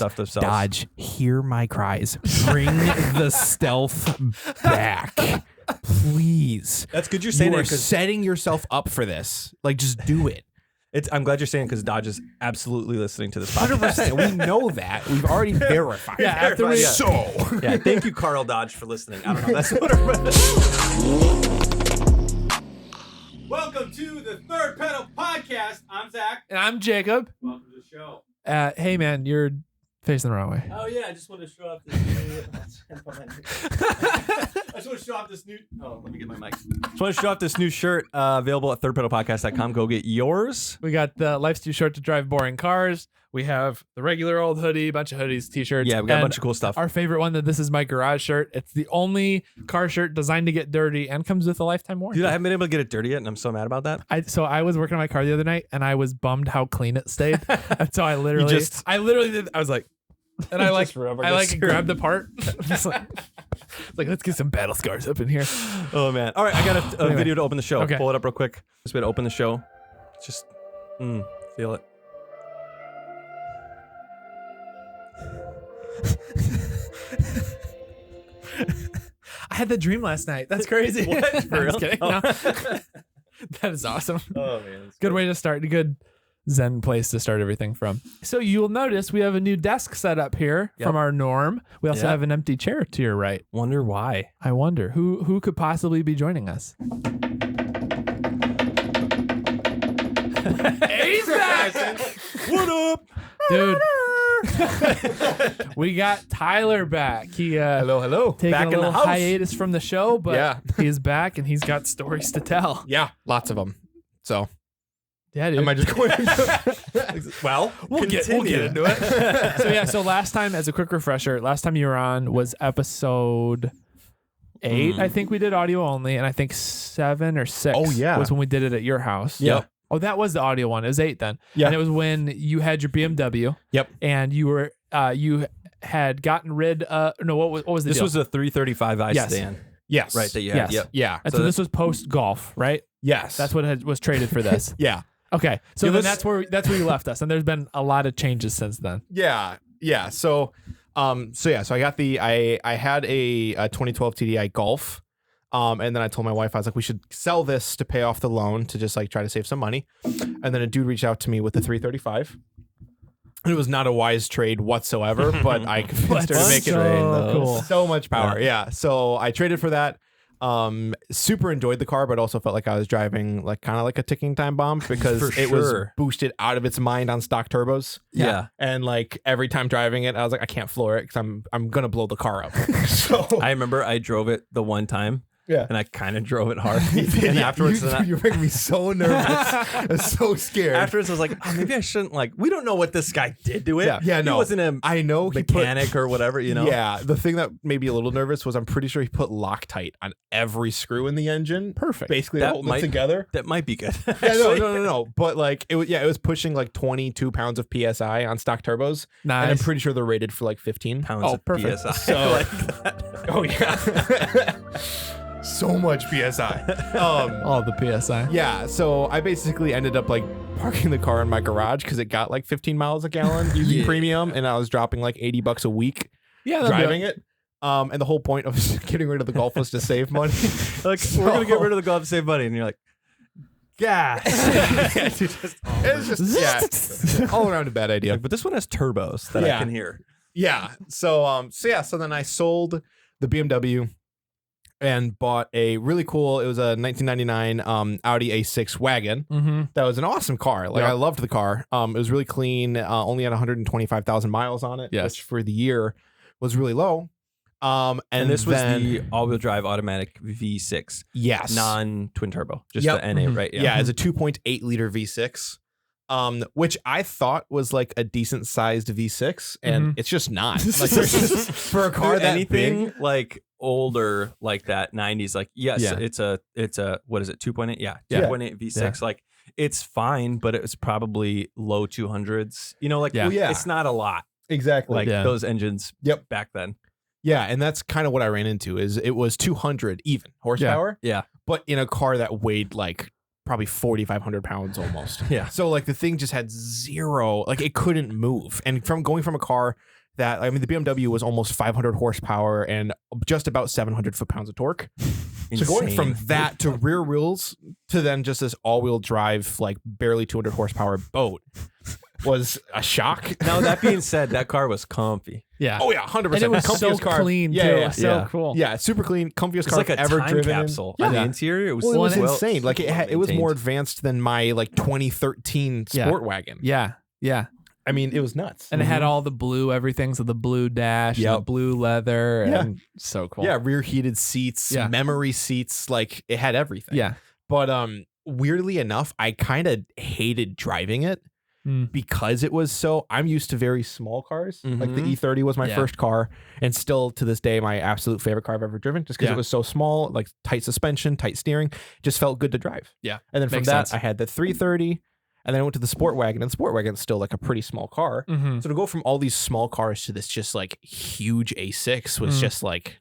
stuff themselves. Dodge, hear my cries. Bring the stealth back, please. That's good you're saying You it are because setting yourself up for this. Like, just do it. I'm glad you're saying it because Dodge is absolutely listening to this podcast. 100%. We know that. We've already verified. Yeah, after we, So, yeah, thank you, Carl Dodge, for listening. I don't know. That's what it was. Welcome to the Third Pedal Podcast. I'm Zach. And I'm Jacob. Welcome to the show. Hey, man, you're facing the wrong way. Oh yeah, I just want to show off this new. I just want to show off this new. Oh, let me get my mic. Just want to show off this new shirt available at thirdpedalpodcast.com. Go get yours. We got the Life's Too Short to Drive Boring Cars. We have the regular old hoodie, bunch of hoodies, t-shirts. Yeah, we got a and bunch of cool stuff. Our favorite one, that This Is My Garage shirt. It's the only car shirt designed to get dirty and comes with a lifetime warranty. Dude, I haven't been able to get it dirty yet, and I'm so mad about that. So I was working on my car the other night, and I was bummed how clean it stayed. And so I literally did. I was like, and I grabbed the part. Just like, let's get some battle scars up in here. Oh man! All right, I got a video to open the show. Okay. Pull it up real quick. Just way to open the show. Just feel it. I had the dream last night. That's crazy. What? For I'm real? just kidding. Oh. No. That is awesome. Oh man! Good way to start. A good zen place to start everything from. So you'll notice we have a new desk set up here from our norm. We also have an empty chair to your right. Wonder why? I wonder who could possibly be joining us. He's back! What up, Dude? We got Tyler back. He hello. taking Back a in the little house. hiatus from the show, but Yeah. he's back and he's got stories to tell. Yeah, lots of them. So, Yeah, dude. am I just going Well, We'll get into it. So last time, as a quick refresher, last time you were on was episode 8. I think we did audio only, and I think 7 or 6 Oh, yeah. was when we did it at your house. Yep. Oh, that was the audio one. It was 8 then. Yeah. And it was when you had your BMW. Yep. And you were you had gotten rid no, what was the This deal? was a 335i Yes. sedan, Yes. right? That you Yes. had. Yep. Yeah. And so so this was post golf, right? Yes. That's what was traded for this. Yeah. Okay. So Give then us- that's where you left us, and there's been a lot of changes since then. Yeah. Yeah. So I got I had a 2012 TDI Golf. And then I told my wife, I was like, we should sell this to pay off the loan to just like try to save some money. And then a dude reached out to me with the 335. And it was not a wise trade whatsoever, but I convinced her to make it cool. so much power. Yeah. So I traded for that. Super enjoyed the car, but also felt like I was driving like kind of like a ticking time bomb because For it was sure. boosted out of its mind on stock turbos. Yeah. And like every time driving it, I was like, I can't floor it because I'm gonna blow the car up. So I remember I drove it the one time. Yeah. And I kind of drove it hard. And afterwards, you're making me so nervous. I'm so scared. afterwards, I was like, oh, maybe I shouldn't. Like, we don't know what this guy did to it. Yeah, no. He wasn't a I know he put, mechanic or whatever, you know? Yeah, the thing that made me a little nervous was I'm pretty sure he put Loctite on every screw in the engine. Perfect. Basically, That holding it might- together. That might be good. Yeah, no. But like, it was pushing like 22 pounds of PSI on stock turbos. Nice. And I'm pretty sure they're rated for like 15 Pounds Oh, of perfect. PSI. So- like that. Oh, yeah. So much PSI. All the PSI. Yeah, so I basically ended up like parking the car in my garage because it got like 15 miles a gallon using Yeah. premium, and I was dropping like $80 a week Yeah, driving it. And the whole point of getting rid of the Golf was to save money. Like, we're going to get rid of the Golf to save money. And you're like, gas. It's just all around a bad idea. But this one has turbos that I can hear. Yeah. So then I sold the BMW and bought a really cool, it was a 1999 Audi A6 wagon. Mm-hmm. That was an awesome car. Like, I loved the car. It was really clean, only had 125,000 miles on it, Yes. which for the year was really low. And this was then, the all-wheel drive automatic V6, yes, non-twin turbo, just Yep. the NA, right? yeah, it's a 2.8 liter V6. Which I thought was like a decent sized V6, and it's just not. Like, there's just, for a car Dude, that anything big, like older like that 90s, like yes, Yeah. it's a what is it, 2.8? Yeah, Yeah. 2.8 V6. Like, it's fine, but it's probably low 200s. You know, like Yeah. Yeah. it's not a lot exactly. like Yeah. those engines. Yep. Back then. Yeah, and that's kind of what I ran into. Is it was 200 even horsepower, Yeah. but in a car that weighed like probably 4,500 pounds almost. Yeah. So like the thing just had zero, like it couldn't move. And from going from a car that, I mean, the BMW was almost 500 horsepower and just about 700 foot-pounds of torque. So going from that to rear wheels to then just this all-wheel drive, like barely 200 horsepower boat was a shock. Now, that being said, that car was comfy. Yeah. Oh yeah, 100%. And it was comfiest so car. clean Yeah, too. yeah, It was so yeah. cool. Yeah, super clean, comfiest It's car like a I've ever time driven capsule. in. On the Yeah. interior, it was, Well, it was Well, insane. Like it was more advanced than my like 2013 Yeah. sport wagon. Yeah. Yeah. I mean, it was nuts. And it had all the blue everything, so the blue dash, and the Yep. blue leather, Yeah. and so cool. Yeah, rear heated seats, Yeah. memory seats, like it had everything. Yeah. But weirdly enough, I kind of hated driving it because it was so, I'm used to very small cars. Like the E30 was my Yeah. first car, and still to this day my absolute favorite car I've ever driven, just because Yeah. it was so small, like tight suspension, tight steering, just felt good to drive. Yeah. And then from Makes that sense. I had the 330, and then I went to the sport wagon, and the sport wagon is still like a pretty small car. Mm-hmm. So to go from all these small cars to this just like huge A6 was just like,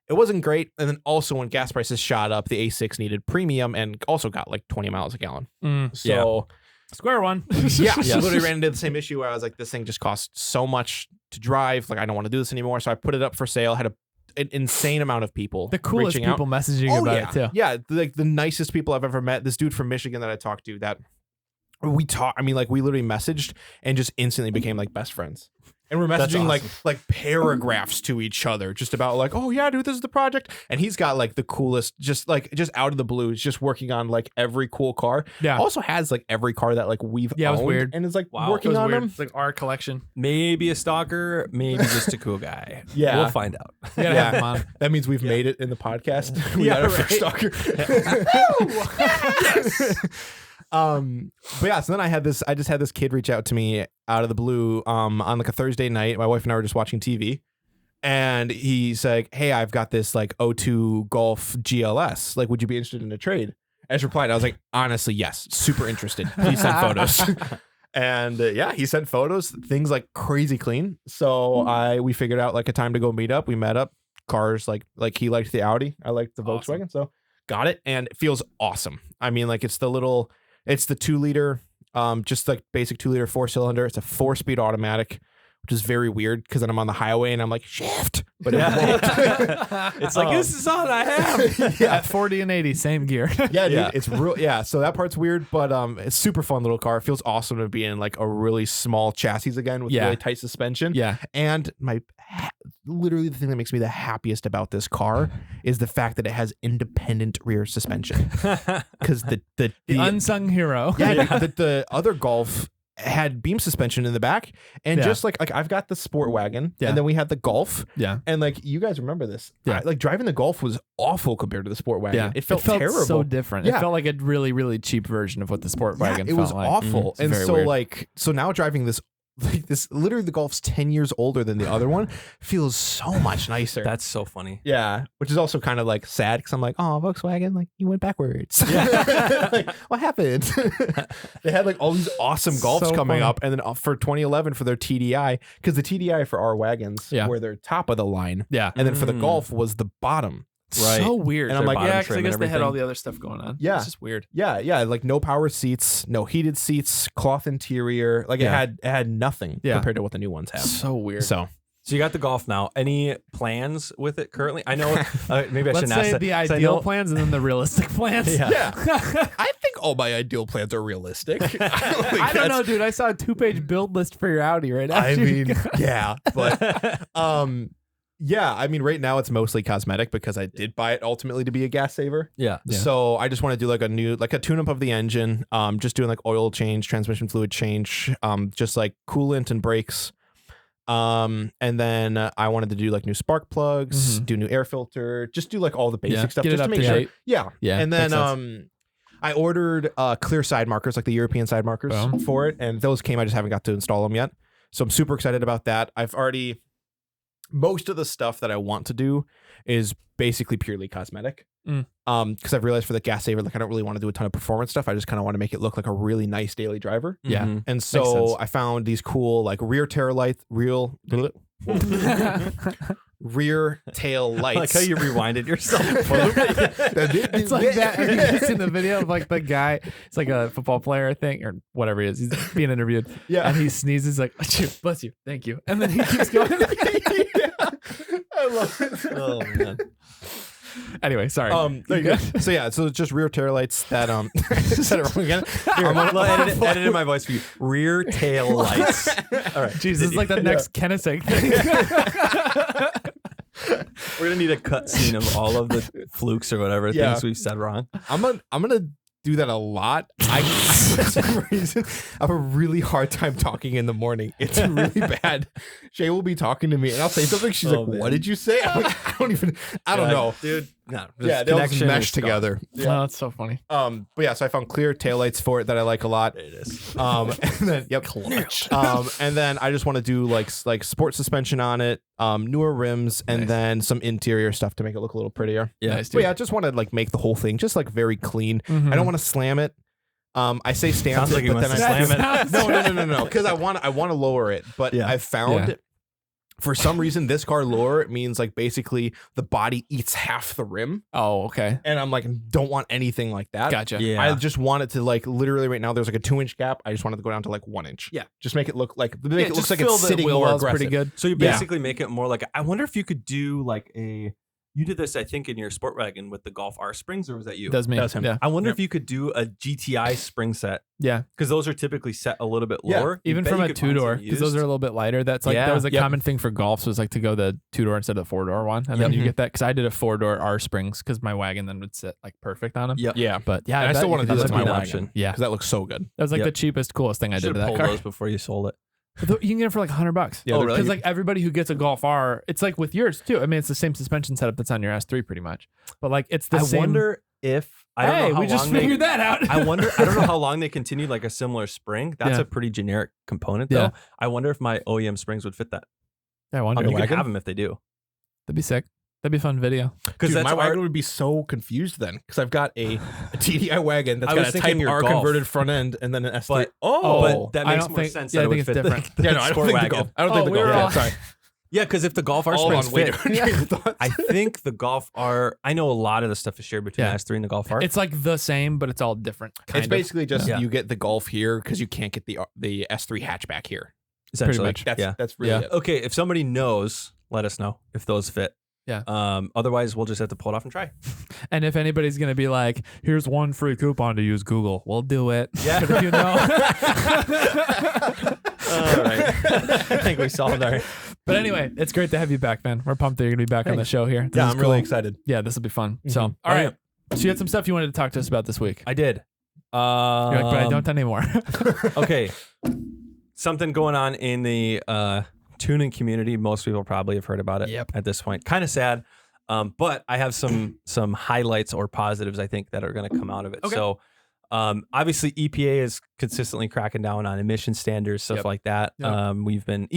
it wasn't great. And then also when gas prices shot up, the A6 needed premium and also got like 20 miles a gallon. So Square one. yeah, I literally ran into the same issue where I was like, this thing just costs so much to drive. Like I don't want to do this anymore. So I put it up for sale, had an insane amount of people The coolest reaching people out. messaging about yeah. it too. Yeah, like the nicest people I've ever met. This dude from Michigan that I talked to, that we talked, I mean, like we literally messaged and just instantly became like best friends. And we're That's messaging awesome. like paragraphs to each other just about like, oh yeah, dude, this is the project. And he's got like the coolest, just out of the blue, he's just working on like every cool car. Yeah. Also has like every car that like we've Yeah, it was owned weird. and is like Wow. It working was on weird. them. It's like our collection. Maybe a stalker, maybe just a cool guy. Yeah. We'll find out. We gotta have them on. That means we've made it in the podcast. We Yeah, got our right. first stalker. But yeah, so then I just had this kid reach out to me out of the blue on like a Thursday night. My wife and I were just watching TV, and he's like, hey, I've got this like O2 Golf GLS. Like, would you be interested in a trade? As replied, I was like, honestly, yes, super interested. Please send photos. And yeah, he sent photos, things like crazy clean. So we figured out like a time to go meet up. We met up. Cars like he liked the Audi, I liked the Awesome. Volkswagen, so got it, and it feels awesome. I mean, like it's the 2-liter, just like basic 2-liter 4-cylinder. It's a 4-speed automatic, which is very weird because then I'm on the highway and I'm like shift, but it won't. It's like, this is all I have. Yeah. At 40 and 80, same gear. Yeah, dude, Yeah. it's real. Yeah, so that part's weird, but it's super fun little car. It feels awesome to be in like a really small chassis again with Yeah. really tight suspension. Yeah. And literally the thing that makes me the happiest about this car is the fact that it has independent rear suspension. Because the unsung hero. yeah, the other Golf had beam suspension in the back, and Yeah. just like I've got the sport wagon, Yeah. and then we had the Golf. Yeah. And like you guys remember this, Yeah. like driving the Golf was awful compared to the sport wagon. Yeah. It felt terrible. so different. Yeah. It felt like a really, really cheap version of what the sport wagon it felt was like. awful. It's And very so weird. so now driving this, like this, literally the Golf's 10 years older than the other one, feels so much nicer. That's so funny. Yeah, which is also kind of like sad because I'm like, oh, Volkswagen, like you went backwards. Like, what happened? They had like all these awesome Golfs So coming funny. up, and then for 2011 for their TDI, because the TDI for our wagons Yeah. were their top of the line, Yeah. and then for the Mm. Golf was the bottom. Right. So weird. And I'm Their like, bottom yeah, because I trim and guess they had all everything. the other stuff going on. Yeah. It's just weird. Yeah, like no power seats, no heated seats, cloth interior, like Yeah. it had nothing Yeah. compared to what the new ones have. So weird. So So you got the Golf now. Any plans with it currently? I know maybe I Let's shouldn't ask say that. the 'cause I ideal know- plans and then the realistic plans. Yeah. yeah, I think all my ideal plans are realistic. I don't, think I don't know, that's- dude. I saw a 2-page build list for your Audi right now. I mean, yeah, but yeah, I mean, right now it's mostly cosmetic because I did buy it ultimately to be a gas saver. Yeah. Yeah. So I just want to do like a tune-up of the engine, just doing like oil change, transmission fluid change, just like coolant and brakes. And then I wanted to do like new spark plugs, do new air filter, just do like all the basic stuff Get it just to up make to sure. date. Yeah. Yeah, And then makes sense. I ordered clear side markers, like the European side markers Boom. for it, and those came. I just haven't got to install them yet. So I'm super excited about that. Most of the stuff that I want to do is basically purely cosmetic. Because I've realized for the gas saver, like I don't really want to do a ton of performance stuff. I just kind of want to make it look like a really nice daily driver. Yeah. Mhm. And sense. so I found these cool like rear tail light, rear tail lights. I like how you rewinded yourself. It's like that. Have you guys seen the video of like the guy? It's like a football player, I think, or whatever he is. He's being interviewed. Yeah. And he sneezes like, bless you, thank you. And then he keeps going. I love it. Oh man. Anyway, sorry. There you go. So yeah, so it's just rear tail lights that said it wrong again. Here, edit in my voice for you. Rear tail lights. All right. Jesus, it's like the next Kennesaw thing. We're gonna need a cut scene of all of the flukes or whatever things we've said wrong. I'm gonna do that a lot. For some reason, I have a really hard time talking in the morning. It's really bad. Shay will be talking to me, and I'll say something. She's like, man. "What did you say?" I'm like, I don't know, dude. No, Yeah, they'll just mesh together. Oh, that's so funny. But yeah, so I found clear taillights for it that I like a lot. It is. And then Clutch. and then I just want to do like sport suspension on it, newer rims, and then some interior stuff to make it look a little prettier. Yeah. Nice, But yeah, I just want to like make the whole thing just like very clean. Mhm. I don't want to slam it. I say stamp Sounds it, like you but then want I to slam slam it. it. No, because I want to lower it. But Yeah. I've found Yeah. for some reason this car lower it means like basically the body eats half the rim, Oh, okay. and I'm like don't want anything like that. Gotcha. Yeah. I just want it to like literally right now there's like a 2-inch gap. I just want it to go down to like 1 inch. Yeah. Just make it look like it just looks like fill it's the sitting Wheel more well's aggressive. pretty good. So you Yeah. basically make it more like. I wonder if you could do like a. You did this, I think, in your sport wagon with the Golf R springs, or was that you? Does me. Does him. Yeah. I wonder Yep. if you could do a GTI spring set, Yeah. because those are typically set a little bit Yeah. lower. Even Bet from you a could find 2-door, some because those used. are a little bit lighter. That's like Yeah. that was a Yep. common thing for Golfs was like to go the 2-door instead of the 4-door one, and then you get that because I did a 4-door R springs because my wagon then would sit like perfect on them. Yep. Yeah. But yeah, And I still want to do that's that to my an wagon. option. Yeah, Because that looks so good. that was like Yep. the cheapest, coolest thing I did Should to have that pulled car. those before you sold it. You can get it for like $100. Yeah, Oh, they're- really? Because like everybody who gets a Golf R, it's like with yours too. I mean, it's the same suspension setup that's on your S3 pretty much. But like it's the I same. wonder if I don't Hey, know how we just long they- figured that out. I wonder. I don't know how long they continued like a similar spring. That's Yeah. a pretty generic component, though. Yeah. I wonder if my OEM springs would fit that. I wonder. You can wagon? have them if they do. That'd be sick. That'd be a fun video. Because Dude, that's my wagon our, would be so confused then because I've got a TDI wagon that's I got was a thinking Type your R Golf. converted front end and then an S3. But- oh, but that I makes don't more think- sense. yeah, that I it would think it's fit different. The, yeah, no, I don't sport think the wagon. Golf. I don't think the we were Golf. all- Yeah, sorry. Yeah, because if the Golf R Hold springs on, wait. fit, I think the Golf R. I know a lot of the stuff is shared between Yeah. the S3 and the Golf R. It's like the same, but it's all different. Kind It's of. basically just Yeah. you get the Golf here because you can't get the S3 hatchback here. essentially. much. That's really Yeah. it. Okay, if somebody knows, let us know if those fit. Yeah. Otherwise, we'll just have to pull it off and try. And if anybody's gonna be like, "Here's one free coupon to use Google," we'll do it. Yeah. But if you know. All right. I think we solved our. But anyway, it's great to have you back, man. We're pumped that you're gonna be back on the Thanks. show here. This Yeah, is I'm really cool. excited. Yeah, this will be fun. So, all Oh, right. So you had some stuff you wanted to talk to us about this week. I did. You're like, but I don't anymore. Okay. Something going on in the tuning community. Most people probably have heard about it Yep. at this point. Kind of sad. But I have some highlights or positives I think that are going to come out of it. Okay. So obviously EPA is consistently cracking down on emission standards, stuff Yep. like that. Yep. We've been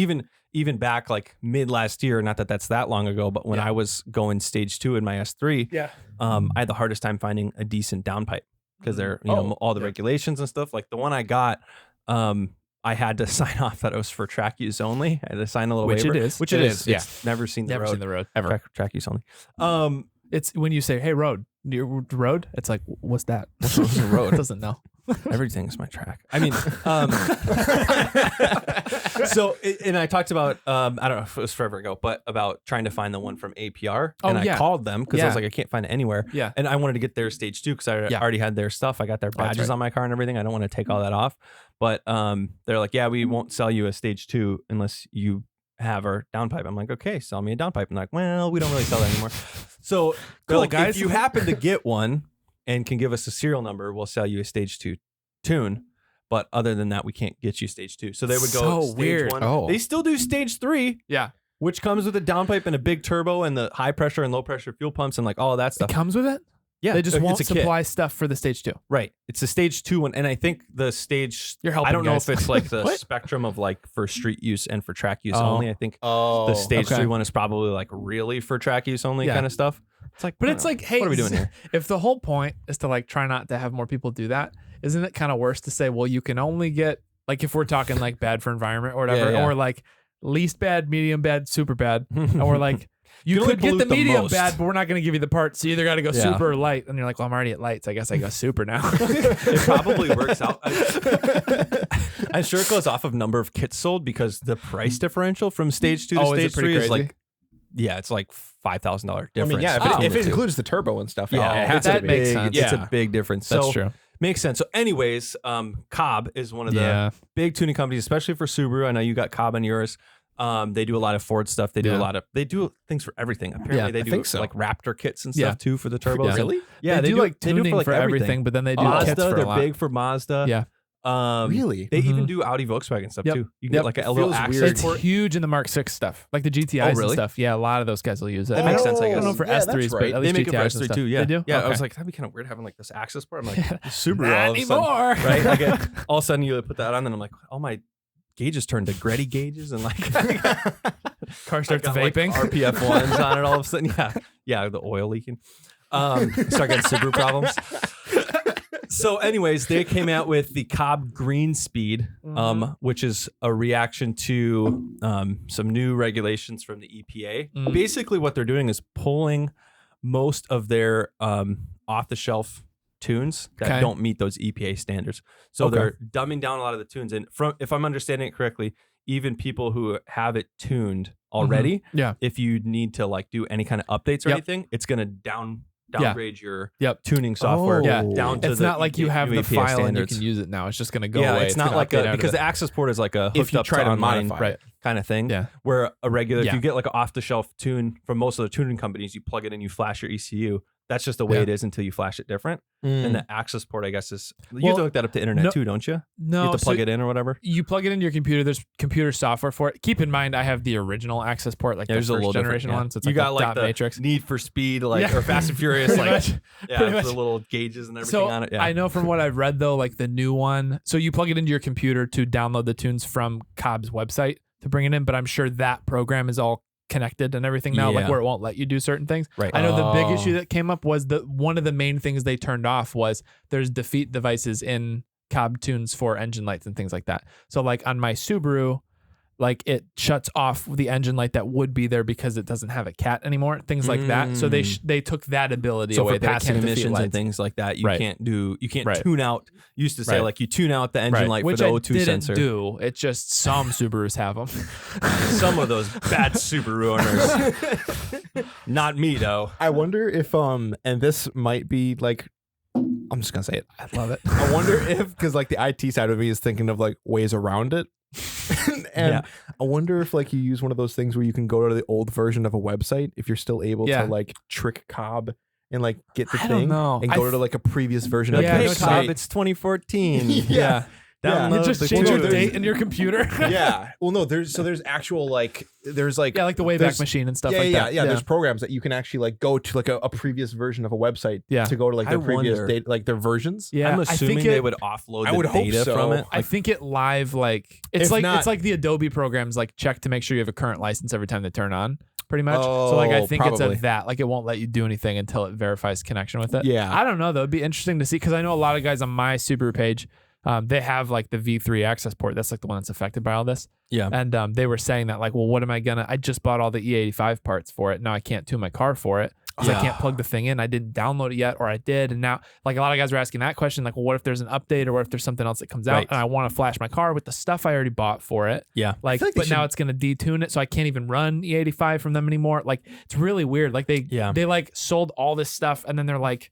even back like mid last year, not that that's that long ago, but when Yeah. I was going stage 2 in my S3, Yeah. I had the hardest time finding a decent downpipe because they're, Oh, all the yeah. regulations and stuff. Like the one I got, I had to sign off that it was for track use only. I had to sign a little Which waiver. it is. Which It it is, is. yeah. It's never seen the Never road. seen the road. Ever. Track use only. It's when you say, "Hey, road, your road." It's like, what's that? What's a road? It doesn't know. Everything's my track. I mean, so, and I talked about, I don't know if it was forever ago, but about trying to find the one from APR. Oh, and I yeah. called them because I Yeah. was like, I can't find it anywhere. Yeah. And I wanted to get their stage 2 because I Yeah. already had their stuff. I got their Oh, that's badges right. on my car and everything. I don't want to take all that off. But they're like, yeah, we won't sell you a stage 2 unless you have our downpipe. I'm like, okay, sell me a downpipe. I'm like, well, we don't really sell that anymore. So they're Cool, like, guys. if you happen to get one and can give us a serial number, we'll sell you a stage 2 tune. But other than that, we can't get you stage 2. So they would go So stage weird. 1. Oh. They still do stage 3, Yeah. which comes with a downpipe and a big turbo and the high pressure and low pressure fuel pumps and like all of that It stuff. comes with it. Yeah, They just it's won't a kit. supply stuff for the stage 2. Right. It's a stage 2 one. And I think the stage, You're helping, I don't know guys. if it's like the What? spectrum of like for street use and for track use Oh. only. I think Oh, the stage okay. 3 one is probably like really for track use only Yeah. kind of stuff. It's like, But I it's don't know. like, hey, what are we doing here? If the whole point is to like try not to have more people do that, isn't it kind of worse to say, well, you can only get like if we're talking like bad for environment or whatever, Yeah, yeah. or like least bad, medium bad, super bad, and we're like, You only could get the pollute the medium most. bad, but we're not going to give you the part. So you either got to go Yeah. super or light. And you're like, well, I'm already at lights. I guess I go super now. It probably works out. I'm sure it goes off of number of kits sold because the price differential from stage 2 to Oh, is it stage pretty 3 is crazy? like, it's like $5,000 I difference. mean, yeah, between if the it two. includes the turbo and stuff, Yeah, it has that to be. makes big, sense. It's Yeah. a big difference. That's So true. makes sense. So anyways, Cobb is one of the big tuning companies, especially for Subaru. I know you got Cobb on yours. They do a lot of Ford stuff. They do they do things for everything. Apparently they I do think so. like Raptor kits and stuff too for the turbos. Yeah. Really? Yeah, they do like they tuning do for everything, but then they do kits Mazda, for a they're lot. big for Mazda. Yeah. Really? They Mhm. even do Audi Volkswagen stuff Yep. too. You can get like a little Feels access weird. It's port. huge in the Mark 6 stuff, like the GTIs really? and stuff. Yeah, a lot of those guys will use it. That makes sense, I I don't know guess. for Yeah, that's S3s, right. but at They least make it for GTIs and S3 stuff. too. Yeah, They do. Yeah, I Okay. was like, that'd be kind of weird having like this access port. I'm like, Subaru Not all of a sudden, anymore. right? Like all of a sudden you put that on, and I'm like, all my gauges turned to Gretty gauges, and like Car starts I got, like, vaping. RPF ones on it all of a sudden. Yeah, the oil leaking. Start getting Subaru problems. So, anyways, they came out with the Cobb Green Speed, which is a reaction to some new regulations from the EPA. Mm. Basically, what they're doing is pulling most of their off-the-shelf tunes that Okay. don't meet those EPA standards. So Okay. they're dumbing down a lot of the tunes. And from, if I'm understanding it correctly, even people who have it tuned already, Yeah. if you need to like do any kind of updates or Yep. anything, it's going to downgrade your Yep. tuning software Yeah. down to It's the not like you EPA have the EPA file and you standards. can use it now. It's just going to go Yeah, away. it's not gonna like update a out because of the access port is like a If hooked you up try to online modify right. it. kind of thing. Yeah. Where a regular, if Yeah. you get like an off the shelf tune from most of the tuning companies, you plug it in, you flash your ECU. That's just the way Yeah. it is until you flash it different. Mm. And the access port, I guess, is you have Well, to hook that up to internet no- too, don't you? No, You have to plug so it in or whatever. you plug it into your computer. There's computer software for it. Keep in mind, I have the original access port, like Yeah, the there's a first little different, generation yeah. one. So it's You like got a like dot the matrix. Need for Speed, like Yeah. or Fast and Furious, Pretty like much. yeah, Pretty with much. the little gauges and everything So on it. Yeah, I know from what I've read though, like the new one. So you plug it into your computer to download the tunes from Cobb's website to bring it in, but I'm sure that program is all connected and everything now, like Yeah. where it won't let you do certain things. right. I know the big issue that came up was that one of the main things they turned off was there's defeat devices in Cobb tunes for engine lights and things like that. So like on my Subaru, like it shuts off the engine light that would be there because it doesn't have a cat anymore, things like that. So they took that ability So away. for that it passing can't defeat emissions lights. and things like that, you Right. can't Right. tune out. Used to say Right. like you tune out the engine light Which for the I O2 didn't sensor. do. It's just some Subarus have them. Some of those bad Subaru owners. Not me though. I wonder if and this might be like, I'm just gonna say it. I love it. I wonder if because like the IT side of me is thinking of like ways around it. And Yeah. I wonder if like you use one of those things where you can go to the old version of a website if you're still able Yeah. to like trick Cobb and like get the I don't thing know. and go to like a previous version Yeah, of I Hey know the what Cobb, site. it's 2014. Yeah. Download You just the change your tunes. date in your computer. Yeah. Well, no, there's actual like there's like Yeah, like the Wayback there's- Machine and stuff yeah, like yeah, that. yeah. There's programs that you can actually like go to like a previous version of a website Yeah. to go to like I their previous wonder- date, like their versions. Yeah, I'm I assuming think they it- would offload I the would hope data so. from it. I think it live like it's If like not- it's like the Adobe programs like check to make sure you have a current license every time they turn on. Pretty much. So like I Oh, think probably. it's a that like it won't let you do anything until it verifies connection with it. Yeah. I don't know though. It'd be interesting to see because I know a lot of guys on my Subaru page. They have like the V3 access port. That's like the one that's affected by all this. Yeah. And they were saying that like, well, what am I gonna? I just bought all the E85 parts for it. Now I can't tune my car for it because I Yeah. can't plug the thing in. I didn't download it yet, or I did, and now like a lot of guys are asking that question, like, well, what if there's an update or what if there's something else that comes out Right. and I want to flash my car with the stuff I already bought for it? Yeah. Like, feel like they but now should- it's gonna detune it, so I can't even run E85 from them anymore. Like, it's really weird. Like Yeah. they like sold all this stuff and then they're like,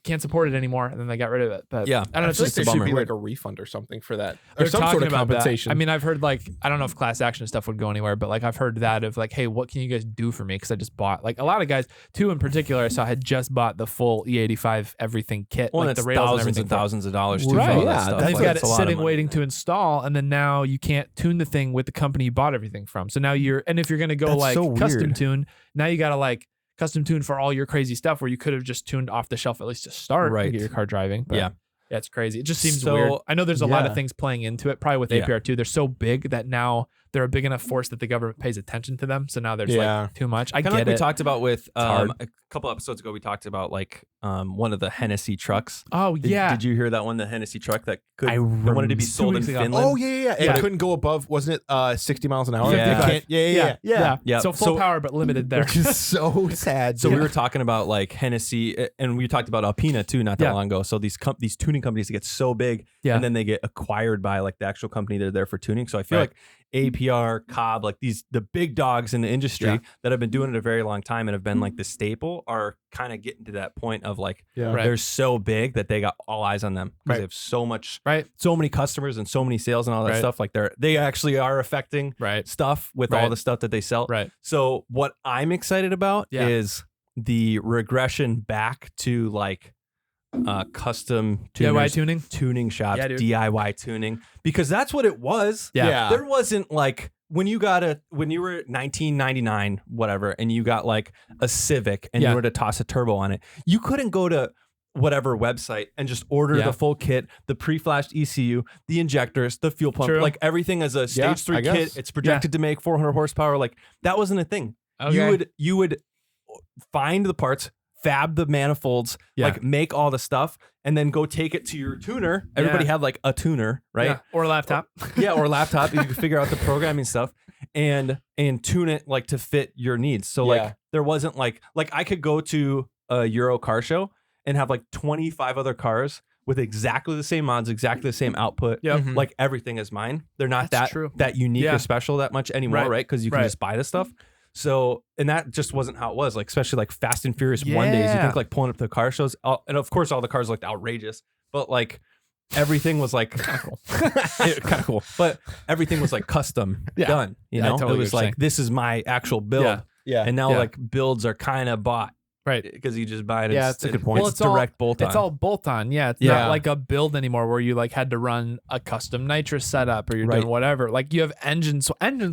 can't support it anymore, and then they got rid of it. But Yeah. I don't know. I It's feel like just there a should bummer. be like a refund or something for that, or They're some talking sort of about that. compensation. I mean, I've heard like I don't know if class action stuff would go anywhere, but like I've heard that of like, hey, what can you guys do for me? Because I just bought like a lot of guys, two in particular, I saw had just bought the full E85 everything kit, Well, like that's the rails and thousands everything. and for it. thousands of dollars too. Right, For all yeah, that stuff. They've Like, got it's it a lot of sitting money. waiting to install, and then now you can't tune the thing with the company you bought everything from. So now and if you're gonna go That's like so custom weird. tune, now you gotta like custom tune for all your crazy stuff where you could have just tuned off the shelf at least to start Right. and get your car driving. But Yeah. it's crazy. It just seems So, weird. I know there's a lot of yeah. things playing into it. Probably with Yeah. APR2, they're so big that now they're a big enough force that the government pays attention to them. So now there's Yeah. like too much. I Kind of get like we it. talked about with hard. a couple episodes ago. We talked about like one of the Hennessy trucks. Oh yeah. Did you hear that one? The Hennessy truck that could I that wanted to be remember sold in 2 weeks ago. Finland. Oh yeah. It Yeah. couldn't go above, wasn't it 60 miles an hour? Yeah. It can't- yeah. Yeah. So full power but limited there. Which is so sad. So dude. we were talking about like Hennessy, and we talked about Alpina too, not that Yeah. long ago. So these tuning companies get so big, Yeah. and then they get acquired by like the actual company that are there for tuning. So I feel Right. like APR, Cobb, like the big dogs in the industry Yeah. that have been doing it a very long time and have been like the staple are kind of getting to that point of like Yeah. Right. they're so big that they got all eyes on them because Right. they have so much, Right. so many customers and so many sales and all that Right. stuff. Like they actually are affecting Right. stuff with all Right. the stuff that they sell. Right. So what I'm excited about Yeah. is the regression back to like custom DIY tuners, tuning. shops, Yeah, dude. DIY tuning, because that's what it was. Yeah. There wasn't like when you were 1999, whatever, and you got like a Civic and Yeah. you were to toss a turbo on it, you couldn't go to whatever website and just order Yeah. the full kit, the pre-flashed ECU, the injectors, the fuel pump, True. like everything as a Yeah, stage 3 I kit. guess. It's projected to make 400 horsepower. Like that wasn't a thing. Okay. You would find the parts, fab the manifolds, Yeah. like make all the stuff, and then go take it to your tuner. Everybody had like a tuner, right? Yeah. Or a laptop. Yeah, or laptop. You can figure out the programming stuff and tune it like to fit your needs. So Yeah. like there wasn't like I could go to a Euro car show and have like 25 other cars with exactly the same mods, exactly the same output. Yep. Mhm. Like everything is mine. They're not That's true. that unique Yeah. or special that much anymore, Right. right? Because you can Right. just buy the stuff. So, and that just wasn't how it was. Like, especially like Fast and Furious 1 days. You Yeah. think like pulling up to the car shows, and of course all the cars looked outrageous, but like everything was like kind of cool. But everything was like custom Yeah. done. You Yeah, I know, totally it was get what you're like this is my actual build, Yeah. Yeah. and now Yeah. like builds are kind of bought Right. because you just buy it. Yeah, It's- that's a good point. Well, It's it's all- direct bolt on. It's all bolt on. Yeah. It's Yeah. not like a build anymore where you like had to run a custom nitrous setup or you're Right. doing whatever. Like you have engine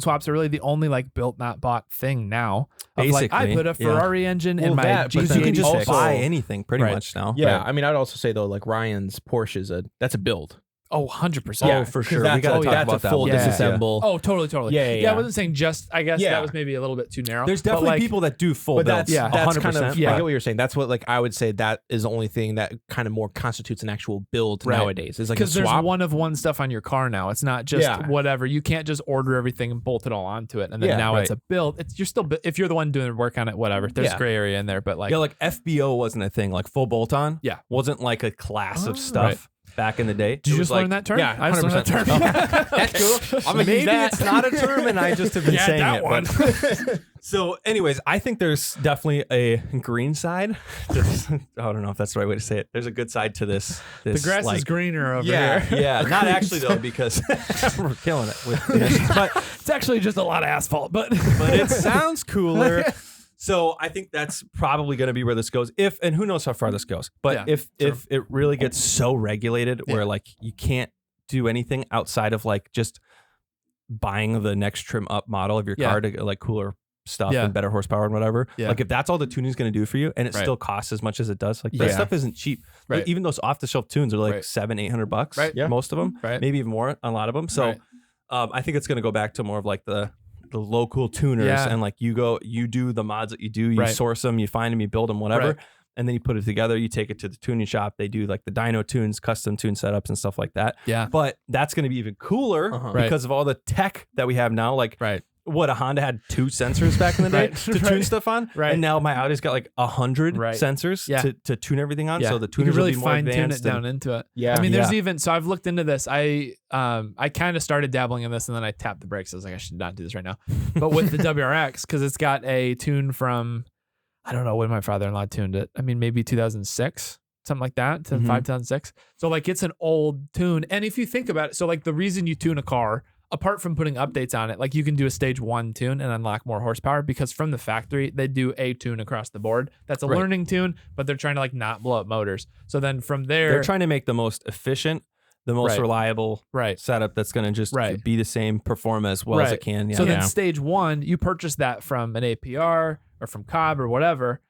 swaps are really the only like built not bought thing now. Of like I Basically, put a yeah. Ferrari engine in Well, my that, but because you can just GT86. buy anything pretty Right. much now. Yeah, Right. I mean, I'd also say though, like Ryan's Porsche is that's a build. Oh, 100%. Oh, for 'cause sure. We That's, gotta talk that's about a that full one. Yeah. disassemble. Oh, totally. Yeah. I wasn't saying just. I guess Yeah. that was maybe a little bit too narrow. There's But, definitely like, people that do full But builds. yeah, that's 100%. kind of. yeah. I get what you're saying. That's what like I would say that is the only thing that kind of more constitutes an actual build Right. nowadays. Is like a because there's swap. one of one stuff on your car now. It's not just Yeah. whatever. You can't just order everything and bolt it all onto it, and then Yeah, now it's right. a build. You're still if you're the one doing the work on it, whatever. There's Yeah. gray area in there, but like Yeah, like FBO wasn't a thing. Like full bolt on, Yeah. wasn't like a class of Oh. stuff Right. back in the day. did you It was just learn like, that term? yeah, I just learned that 100%. term. That's cool. I'm gonna Maybe use that. it's not a term, and I just have been Yeah, saying that it. one. But so, anyways, I think there's definitely a green side. I don't know if that's the right way to say it. There's a good side to this. The grass like, is greener over Yeah. here. Yeah, not actually though, because we're killing it with emissions. But It's actually just a lot of asphalt, but it sounds cooler. So I think that's probably going to be where this goes. If and who knows how far this goes, but Yeah, if it really gets so regulated where Yeah. like you can't do anything outside of like just buying the next trim up model of your Yeah. car to get like cooler stuff Yeah. and better horsepower and whatever. Yeah. Like if that's all the tuning's going to do for you, and it Right. still costs as much as it does, like that Yeah. stuff isn't cheap. Like, Right. even those off the shelf tunes are like Right. $700-800. Right. Yeah. Most of them, Right. maybe even more. A lot of them. So. Right. I think it's going to go back to more of like the local tuners Yeah. and like you do the mods that you do, you Right. source them, you find them, you build them, whatever. Right. And then you put it together, you take it to the tuning shop. They do like the dyno tunes, custom tune setups and stuff like that. yeah, But that's going to be even cooler Uh-huh. Right. because of all the tech that we have now. Like right. what, a Honda had 2 sensors back in the day Right. to tune Right. stuff on. Right. And now my Audi's got like 100 Right. sensors Yeah. to tune everything on. Yeah. So the You tuners can really will be more fine tune it advanced. down and- into it. Yeah. I mean, there's Yeah. even so I've looked into this. I kind of started dabbling in this and then I tapped the brakes. I was like, I should not do this right now. But with the WRX, because it's got a tune from I don't know when my father-in-law tuned it. I mean, maybe 2006, something like that, 2005, 2006. So like it's an old tune. And if you think about it, so like the reason you tune a car, apart from putting updates on it, like you can do a stage 1 tune and unlock more horsepower because from the factory, they do a tune across the board. That's a Right. learning tune, but they're trying to like not blow up motors. So then from there, They're trying to make the most efficient, the most Right. reliable right. setup that's going to just Right. be the same, perform as well as Right. it can. Yeah. So then stage 1, you purchase that from an APR or from Cobb or whatever.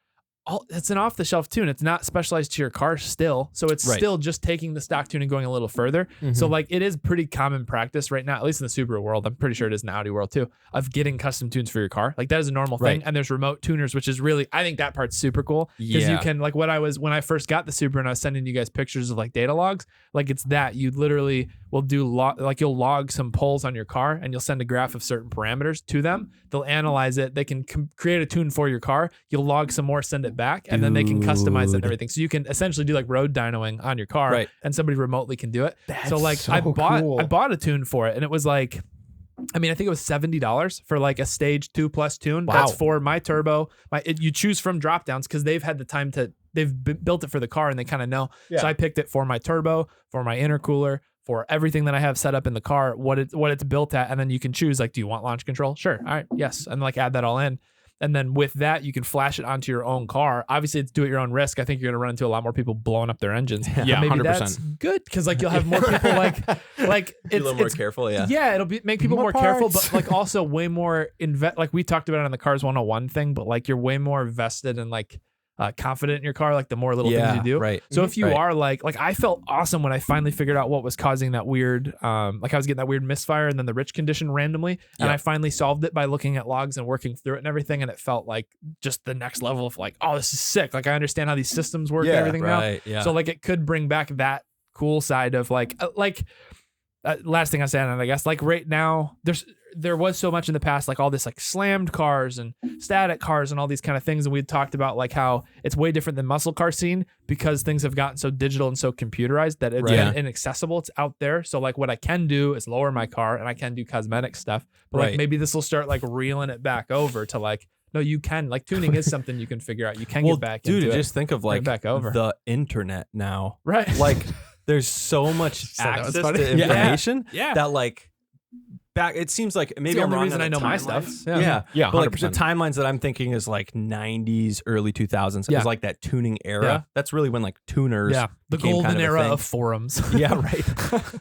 it's an off the shelf tune. It's not specialized to your car still. So it's still just taking the stock tune and going a little further. So like it is pretty common practice right now, at least in the Subaru world. I'm pretty sure it is in the Audi world too, of getting custom tunes for your car. Like that is a normal thing. And there's remote tuners, which is really, I think that part's super cool because you can like when I first got the Subaru and I was sending you guys pictures of like data logs, like it's that you literally will do like you'll log some polls on your car and you'll send a graph of certain parameters to them. They'll analyze it. They can create a tune for your car. You'll log some more, send it back, and then they can customize it and everything. So you can essentially do like road dynoing on your car, and somebody remotely can do it. That's so like so I cool. bought a tune for it, and it was like, I mean, I think it was $70 for like a stage 2+ tune. Wow. That's for my turbo. You choose from drop downs because they've had the time they've built it for the car and they kind of know. So I picked it for my turbo, for my intercooler, for everything that I have set up in the car, what it's built at, and then you can choose like, do you want launch control? Sure, all right, yes, and like add that all in. And then with that, you can flash it onto your own car. Obviously, it's do at your own risk. I think you're going to run into a lot more people blowing up their engines. Yeah, maybe 100%. that's good because like you'll have more people like it's a little more careful. Yeah, it'll make people more More careful, parts. but like also way more like we talked about it on the Cars 101 thing. But like you're way more vested and like confident in your car, like the more little things you do. Right. So if you are like I felt awesome when I finally figured out what was causing that weird, like I was getting that weird misfire and then the rich condition randomly. And I finally solved it by looking at logs and working through it and everything. And it felt like just the next level of like, oh, this is sick. Like I understand how these systems work and everything now. Yeah. So like it could bring back that cool side of like last thing I said, and I guess like right now there was so much in the past, like all this like slammed cars and static cars and all these kind of things. And we had talked about like how it's way different than muscle car scene because things have gotten so digital and so computerized that it's inaccessible. It's out there. So like what I can do is lower my car and I can do cosmetic stuff, but like maybe this will start like reeling it back over to like, no, you can like tuning is something you can figure out. You can get back into it. Just think of like back over. the internet now. Right. Like there's so much access to information that like back it seems like maybe the I'm only wrong reason on I the know my timelines. stuff. Yeah, but like 100%. the timelines that I'm thinking is like 90s, early 2000s. It was like that tuning era. Yeah. That's really when like tuners the became golden kind of a era thing. of forums. Yeah, right.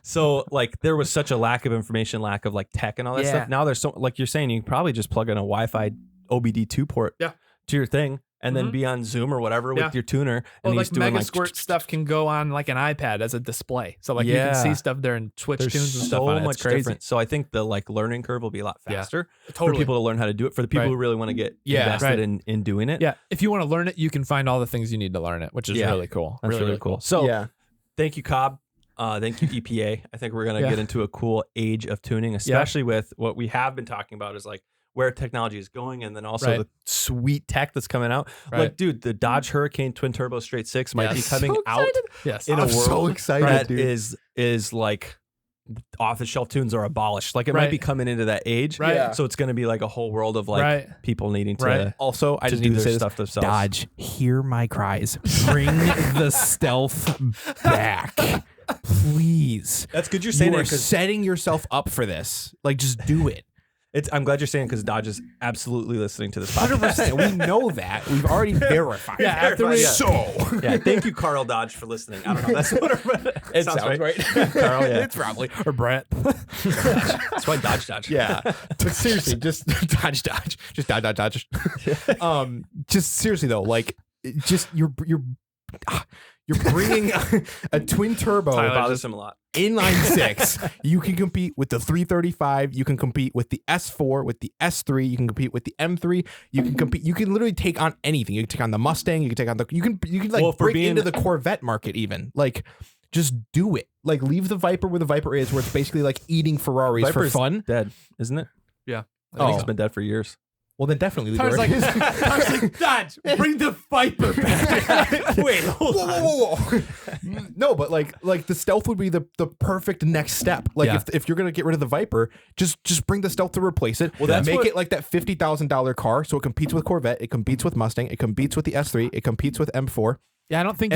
So like there was such a lack of information, lack of like tech and all that stuff. Now there's so like you're saying, you can probably just plug in a Wi-Fi OBD2 port to your thing and then be on Zoom or whatever with your tuner. And Well, he's like doing Mega like Squirt stuff can go on like an iPad as a display. So like you can see stuff there and switch There's tunes and stuff so on it. much It's crazy. different. So I think the like learning curve will be a lot faster for Totally. people to learn how to do it. For the people who really want to get invested in doing it. Yeah. If you want to learn it, you can find all the things you need to learn it, which is really cool. That's really cool. So thank you, Cobb. Thank you, EPA. I think we're going to get into a cool age of tuning, especially with what we have been talking about is like where technology is going and then also the sweet tech that's coming out. Like, dude, the Dodge Hurricane twin turbo straight six might be coming out in a world so excited, that dude. is like off the shelf tunes are abolished. Like it might be coming into that age. So it's going to be like a whole world of like people needing to Also, I just need to say stuff this. themselves. Dodge, hear my cries. Bring the stealth back. Please. That's good you're saying You that are because setting yourself up for this. Like, just do it. I'm glad you're saying because Dodge is absolutely listening to this podcast. 100%. We know that. We've already verified. Thank you, Carl Dodge, for listening. I don't know. That's what It sounds right. Carl, It's probably. Or Brett. That's why Dodge. Yeah. But seriously, just Dodge. Just Dodge. Just seriously though, like, just you're bringing a twin turbo bothers him a lot. inline six. You can compete with the 335. You can compete with the S4, with the S3. You can compete with the M3. You can compete. You can literally take on anything. You can take on the Mustang. You can take on the. You can like break into the Corvette market even. Like, just do it. Like, leave the Viper where the Viper is, where it's basically like eating Ferraris Viper's for fun. Dead, isn't it? Yeah. I think it's been dead for years. Well, then definitely leave I was like, Dodge, bring the Viper back. Wait, hold on. Whoa. No, but like the stealth would be the perfect next step. Like if you're gonna get rid of the Viper, just bring the stealth to replace it. Well, make it like that $50,000 car, so it competes with Corvette, it competes with Mustang, it competes with the S3, it competes with M4. Yeah, I don't think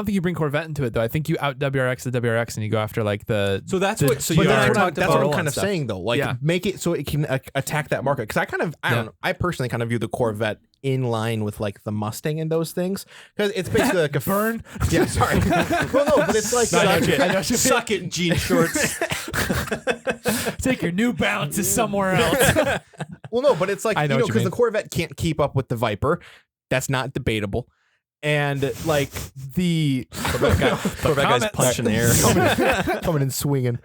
you bring Corvette into it though. I think you out WRX the WRX and you go after like the. So that's the, what. So but you that's are what That's what I'm and kind of stuff. saying though. Like make it so it can attack that market. Because I don't know. I personally kind of view the Corvette in line with like the Mustang and those things because it's basically like a burn. Yeah, sorry. Well, no, but it's like suck it, jean shorts. Take your New Balances somewhere else. Well, no, but it's like I know what you because mean. the Corvette can't keep up with the Viper. That's not debatable. And like the Corvette guy's punching air. coming and swinging.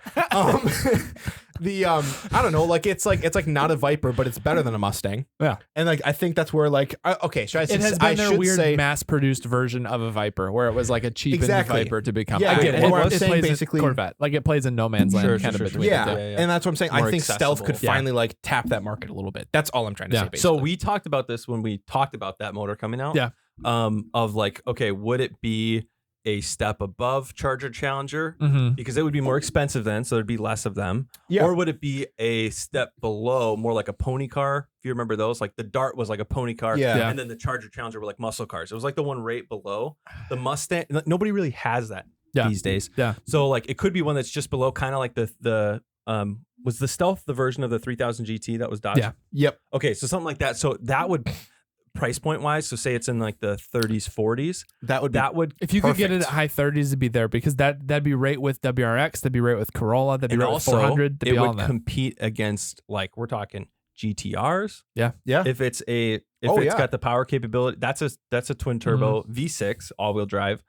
I don't know, like it's like not a Viper, but it's better than a Mustang. Yeah. And like I think that's where like okay, should I say it has been their weird mass-produced version of a Viper, where it was like a cheapened Viper to become. Yeah, I get it. and what I'm It saying plays basically, Corvette, like it plays in no man's land, kind of between. Yeah. the two. And that's what I'm saying. More I think stealth accessible. could finally like tap that market a little bit. That's all I'm trying to say. Basically. So we talked about this when we talked about that motor coming out. Yeah. Of like, okay, would it be a step above Charger Challenger? Mm-hmm. Because it would be more expensive then, so there'd be less of them. Yeah. Or would it be a step below, more like a pony car? If you remember those, like the Dart was like a pony car, Yeah. and then the Charger Challenger were like muscle cars. It was like the one right below the Mustang. Nobody really has that these days. Yeah. So like it could be one that's just below, kind of like the was the Stealth the version of the 3000 GT that was Dodge? Yeah. Yep. Okay, so something like that. So that would price point wise, so say it's in like the 30s, 40s. That would if you could get it at high 30s, it'd be there, because that'd be right with WRX, that'd be right with Corolla, that'd be right with 400. It would compete against, like, we're talking GTRs. Yeah. If it's got the power capability, that's a twin turbo V6 all wheel drive.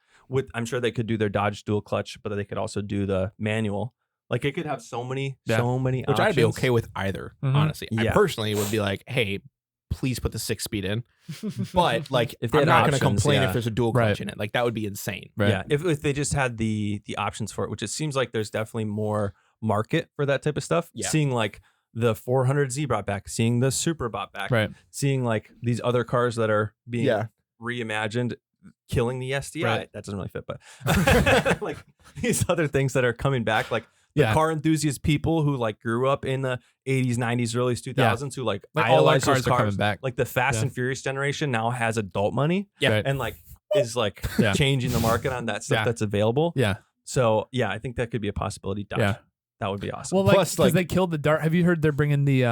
I'm sure they could do their Dodge dual clutch, but they could also do the manual. Like it could have so many which options. I'd be okay with either. Honestly, Yeah. I personally would be like, hey, please put the 6-speed in. But like, If they I'm had not going to options, complain yeah. if there's a dual clutch in it. Like that would be insane. Right. Yeah, if they just had the options for it, which it seems like there's definitely more market for that type of stuff. Yeah. Seeing like the 400Z brought back, seeing the Super brought back, Right. seeing like these other cars that are being Yeah. reimagined, killing the SDI. Right. That doesn't really fit, but like these other things that are coming back, like the car enthusiast people who like grew up in the 80s, 90s, early 2000s, who like all our idolize cars those are cars. coming back. Like the Fast and Furious generation now has adult money. Yeah. Right. And like is like changing the market on that stuff that's available. Yeah. So yeah, I think that could be a possibility. Dodge. Yeah. That would be awesome. Well, like, Plus, because like- they killed the Dart. Have you heard they're bringing the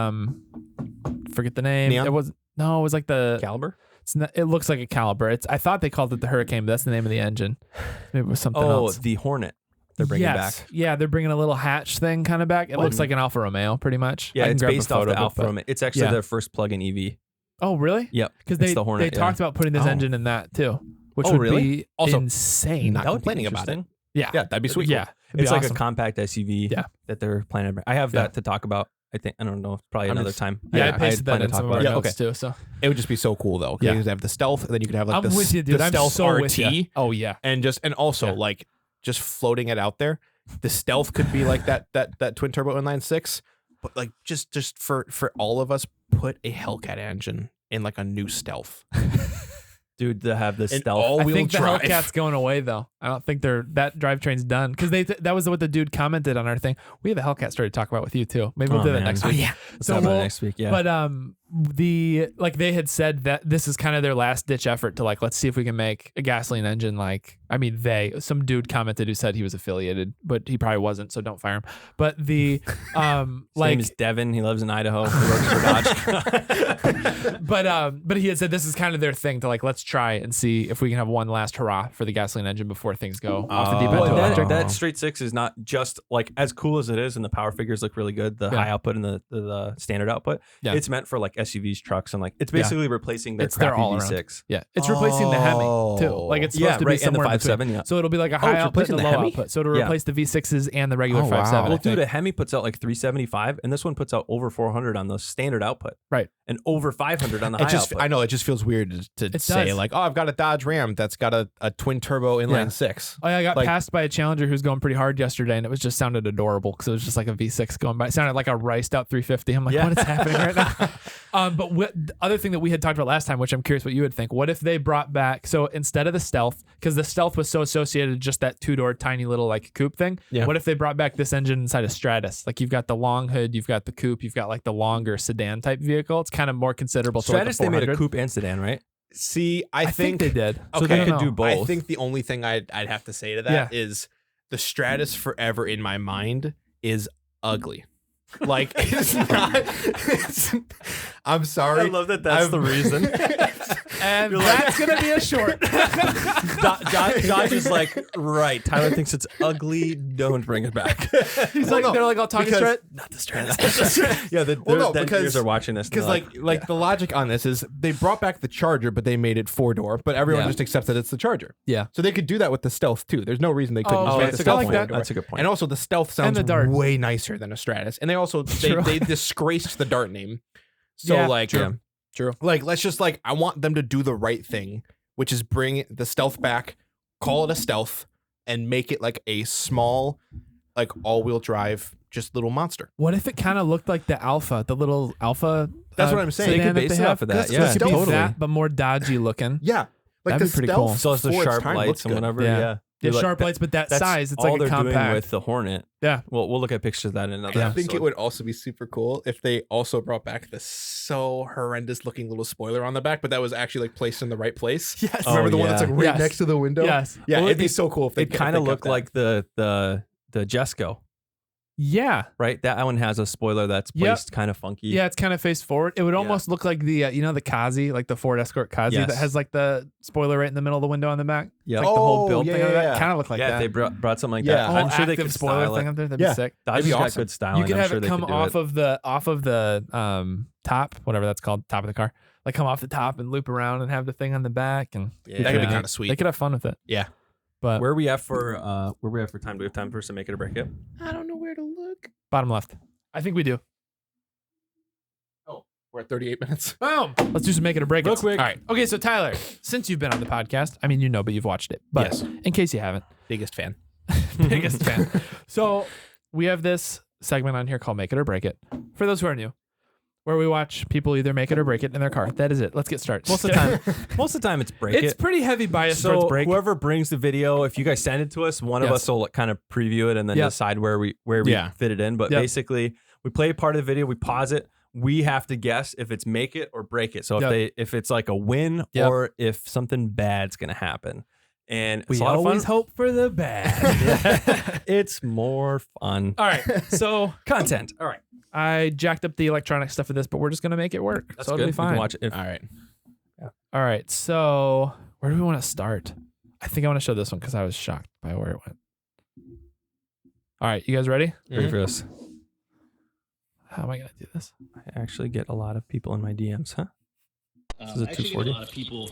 forget the name? Neon? It was like the Caliber? It's not, it looks like a Caliber. I thought they called it the Hurricane, but that's the name of the engine. Maybe it was something else. The Hornet. They're bringing back. Yeah, they're bringing a little hatch thing kind of back. It looks like an Alfa Romeo, pretty much. Yeah, I can it's grab a based off photo the of it, Alfa but- Romeo. It's actually their first plug-in EV. Oh, really? Yep. Because It's they the Hornet, talked about putting this Oh. engine in that too, which Oh, would really? be Also, insane. not That would be complaining about it. interesting. Yeah, Yeah, that'd be sweet. Yeah, it'd be It's like awesome. a compact SUV Yeah. that they're planning. I have that to talk about. I think I don't know. Probably I'm another just- time. Yeah, I had pasted that planned to in talk some of about our it. notes too. So It would just be so cool though. Yeah. You could have the Stealth, and then you could have like I'm the, with you, dude. the I'm Stealth so RT, with you. Oh yeah, and also Yeah. like just floating it out there. The Stealth could be like that twin turbo inline 6, but like just for all of us, put a Hellcat engine in like a new Stealth. Dude, to have the An stealth. all- I All-wheel think the drive. Hellcat's going away though. I don't think that drivetrain's done, because that was what the dude commented on our thing. We have a Hellcat story to talk about with you too. Maybe we'll Oh, do that man. next Oh, week. yeah. Let's So talk about it we'll- next week. Yeah. But they had said that this is kind of their last ditch effort to like, let's see if we can make a gasoline engine. Like, I mean, some dude commented who said he was affiliated, but he probably wasn't, so don't fire him. But the His like, name is Devin. He lives in Idaho. He works for Dodge. but he had said this is kind of their thing to like, let's try and see if we can have one last hurrah for the gasoline engine before things go off the deep end Well, to electric. that straight six is not just like as cool as it is, and the power figures look really good. The high output and the standard output. Yeah. It's meant for like SUVs, trucks, and like it's basically replacing their It's their crappy all-around. V6. Yeah, it's replacing the Hemi too. Like it's supposed to be right, and the somewhere in 5.7. between. Yeah. So it'll be like a high it's output and a replacing low the Hemi? output. So it'll Yeah. replace the V6s and the regular Oh, wow. 5.7. Well, I think. dude, a Hemi puts out like 375, and this one puts out over 400 on the standard output. Right. And over 500 on the high output. I know it just feels weird to It say does. like, oh, I've got a Dodge Ram that's got a twin turbo inline Yeah. 6. Oh yeah, I got Like- passed by a Challenger who's going pretty hard yesterday, and it was just sounded adorable because it was just like a V6 going by. It sounded like a riced out 350. I'm like, Yeah. what is happening right now? But the other thing that we had talked about last time, which I'm curious what you would think. What if they brought back, so instead of the Stealth, because the Stealth was so associated with just that 2-door tiny little like coupe thing. Yeah. What if they brought back this engine inside a Stratus? Like you've got the long hood, you've got the coupe, you've got like the longer sedan type vehicle. It's kind of more considerable. Stratus, to like they made a 400. coupe and sedan, right? See, I think they did. So Okay. they could I do don't know. both. I think the only thing I'd have to say to that is the Stratus forever in my mind is ugly. Like it's not. I'm sorry. I love that that's the reason. And that's going to be a short. Dodge is like, right. Tyler thinks it's ugly. Don't bring it back. He's they're like, I'll talk to not the Stratus. Yeah, the engineers are watching this. Because the logic on this is they brought back the Charger, but they made it 4-door, but everyone just accepts that it's the Charger. Yeah. So they could do that with the Stealth too. There's no reason they couldn't just make the Stealth 4-door. That's a good point. And also the Stealth sounds way nicer than a Stratus. And they also they disgraced the Dart name. So true. Like let's just I want them to do the right thing, which is bring the Stealth back, call it a Stealth, and make it like a small, like all-wheel drive, just little monster. What if it kind of looked like the Alpha, the little Alpha? That's what I'm saying. So you could base it off of that. Yeah, totally. That, but more dodgy looking. Yeah, like that'd be pretty cool. So it's the sharp lights and whatever. Yeah. Yeah, sharp lights, but that size, it's all like a they're compact. doing with the Hornet. Yeah. Well, we'll look at pictures of that in another episode. I think it would also be super cool if they also brought back the so horrendous looking little spoiler on the back, but that was actually like placed in the right place. Yes. Remember the one that's like right next to the window? Yes. Yeah, it'd be so cool if they kind of looked like the Jesco. Yeah. Right? That one has a spoiler that's placed kind of funky. Yeah, it's kind of face forward. It would almost look like the, the Kazi, like the Ford Escort Kazi that has like the spoiler right in the middle of the window on the back. Yeah. Like the whole build thing on that. Kind of look like that. Yeah, they brought something like that. I'm sure they could spoiler thing up there. That'd be sick. Dodge has got good style. You could have it come off of the top, whatever that's called, top of the car. Like come off the top and loop around and have the thing on the back, and that could be kind of sweet. They could have fun with it. Yeah. But where are we at for time? Do we have time for us to make it or break it? I don't know where to look. Bottom left. I think we do. Oh, we're at 38 minutes. Boom. Let's do some make it or break it. Real quick. All right. Okay, so Tyler, since you've been on the podcast, I mean, but you've watched it. But yes. In case you haven't. Biggest fan. Biggest fan. So we have this segment on here called Make It or Break It. For those who are new, where we watch people either make it or break it in their car. That is it. Let's get started. Most of the time it's break it. It's pretty heavy bias towards break. Whoever brings the video, if you guys send it to us, one of us will kind of preview it and then decide where we fit it in. But basically, we play part of the video, we pause it. We have to guess if it's make it or break it. So if it's like a win or if something bad's gonna happen. And we always hope for the bad. It's more fun. All right. So content. All right. I jacked up the electronic stuff for this, but we're just gonna make it work. That's so it'll be fine. We can watch it. All right. Yeah. All right. So where do we want to start? I think I want to show this one because I was shocked by where it went. All right, you guys ready? Ready for this? How am I gonna do this? I actually get a lot of people in my DMs, huh? This is a 240. Get a lot of people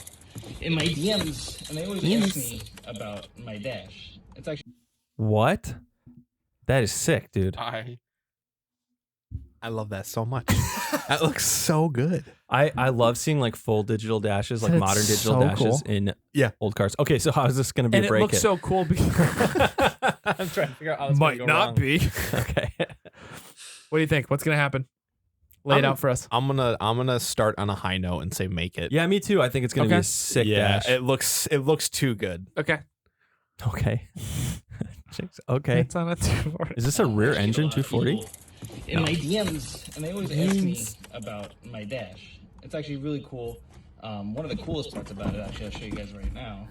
in my DMs, and they always ask me about my dash. It's actually what? That is sick, dude. I love that so much. That looks so good. I love seeing like full digital dashes, like modern digital dashes in old cars. Okay, so how is this going to be a break? It looks so cool because I'm trying to figure out how this might not wrong. be. Okay. What do you think? What's going to happen? Lay it out for us. I'm gonna start on a high note and say make it. Yeah, me too. I think it's going to be a sick dash. It looks too good. Okay. Okay. It's on a 240. Is this a rear engine 240? In my DMs, and they always ask me about my dash. It's actually really cool. One of the coolest parts about it, actually, I'll show you guys right now.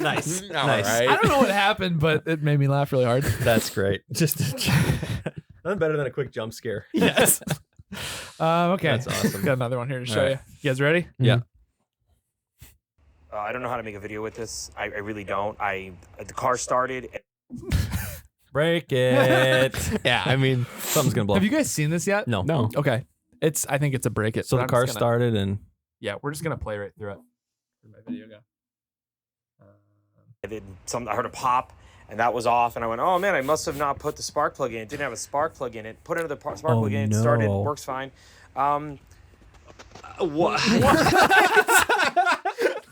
Nice. All right. I don't know what happened, but it made me laugh really hard. That's great. Just nothing better than a quick jump scare. Yes. Okay. That's awesome. Got another one here to show you. You guys ready? Yeah. I don't know how to make a video with this. I really don't. The car started. Break it. Yeah, I mean, something's gonna blow. Have you guys seen this yet? No. Okay. I think it's a break it. So the car started and we're just gonna play right through it. Where'd my video go? I heard a pop, and that was off. And I went, oh man, I must have not put the spark plug in. It didn't have a spark plug in it. Put another spark plug in. It started. Works fine. What?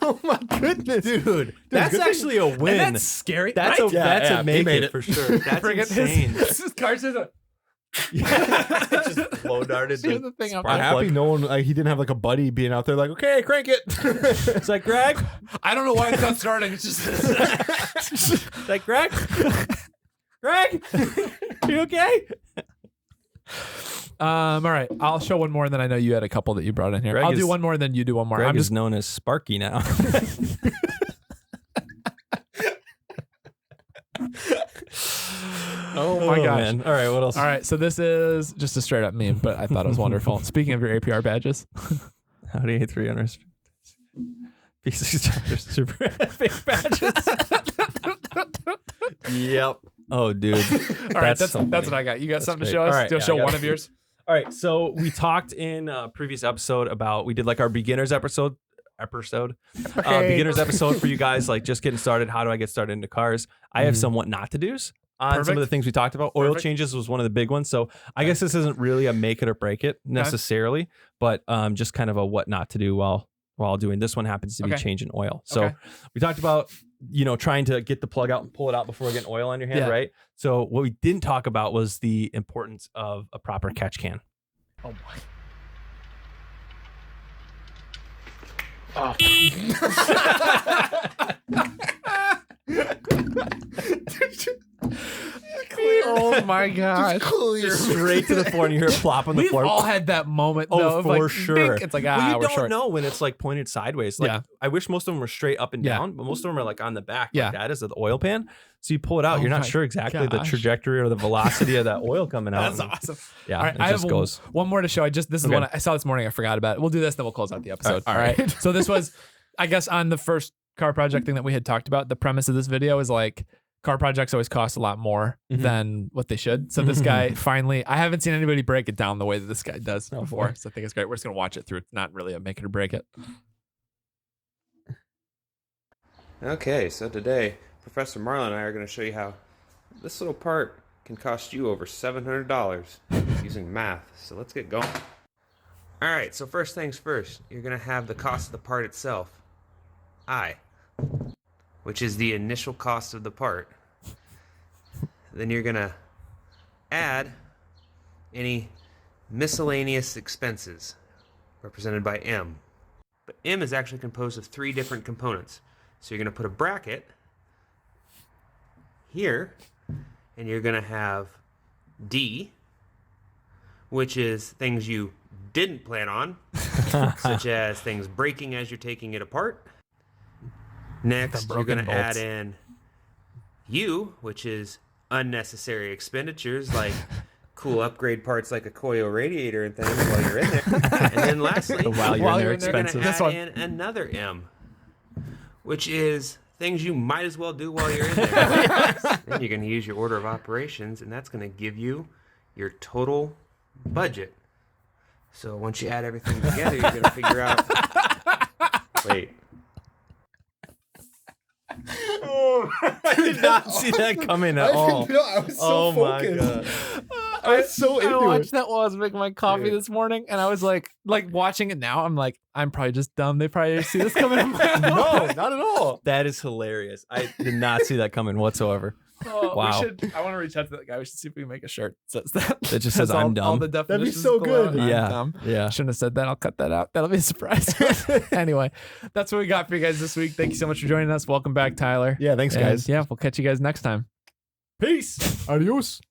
Oh my goodness, dude! That's actually a win. And that's scary. That's right? a make it for sure. That's insane. This car says just blow darted. the thing up I'm happy no one. He didn't have like a buddy being out there like, okay, crank it. It's like, Greg. I don't know why it's not starting. It's just it's like, Greg. Greg, you okay? All right. I'll show one more, and then I know you had a couple that you brought in here. I'll do one more, and then you do one more. Greg is known as Sparky now. Oh Oh my gosh. Man. All right, what else? All right, so this is just a straight up meme, but I thought it was wonderful. Speaking of your APR badges, How do you hate 300? P6 super fake badges. Yep. Oh, dude. all right, that's what I got. You got something to show us? All right, You'll yeah, show I got one it. of yours. All right, so we talked in a previous episode about we did like our beginners episode. Beginners episode for you guys, like just getting started. How do I get started into cars? I have some what not to do's on some of the things we talked about. Oil changes was one of the big ones. So I guess this isn't really a make it or break it necessarily, but just kind of a what not to do while doing this one happens to be changing oil. So we talked about, trying to get the plug out and pull it out before getting oil on your hand, right? So what we didn't talk about was the importance of a proper catch can. Oh boy. Oh my gosh. Just straight to the floor and you hear it plop on the We've floor. all had that moment though. Oh, of for like, sure. dink. It's like, Well, you we're don't short. know when it's like pointed sideways. Like I wish most of them were straight up and down, but most of them are like on the back. Like that is the oil pan. So you pull it out. You're not sure exactly the trajectory or the velocity of that oil coming out. That's awesome. Yeah, all right, it I just have goes. one more to show. This is one I saw this morning. I forgot about it. We'll do this, then we'll close out the episode. All right. So this was, I guess, on the first car project thing that we had talked about. The premise of this video is like, car projects always cost a lot more than what they should. So this guy finally, I haven't seen anybody break it down the way that this guy does before. So I think it's great. We're just going to watch it through. It's not really a make it or break it. Okay, so today, Professor Marlon and I are going to show you how this little part can cost you over $700 using math. So let's get going. All right, so first things first, you're going to have the cost of the part itself, I, which is the initial cost of the part. Then you're going to add any miscellaneous expenses, represented by M. But M is actually composed of 3 different components. So you're going to put a bracket here, and you're going to have D, which is things you didn't plan on, such as things breaking as you're taking it apart. Next, you're going to add in U, which is unnecessary expenditures like cool upgrade parts like a coil radiator and things while you're in there. And then lastly, while you're in there, you're going to add in another M, which is things you might as well do while you're in there. Then you're going to use your order of operations, and that's going to give you your total budget. So once you add everything together, you're going to figure out... Wait. I did not see that coming at all. I was so focused. My God. I was so into I watched it. that while I was making my coffee this morning, and I was like watching it now. I'm like, I'm probably just dumb. They probably didn't see this coming. No, not at all. That is hilarious. I did not see that coming whatsoever. Wow. I want to reach out to that guy. We should see if we can make a shirt that says that. That just says, "I'm dumb." All the definitions so below. good. I'm Yeah. dumb. Yeah. Shouldn't have said that. I'll cut that out. That'll be a surprise. Anyway, that's what we got for you guys this week. Thank you so much for joining us. Welcome back, Tyler. Yeah, thanks, And guys. yeah, we'll catch you guys next time. Peace. Adios.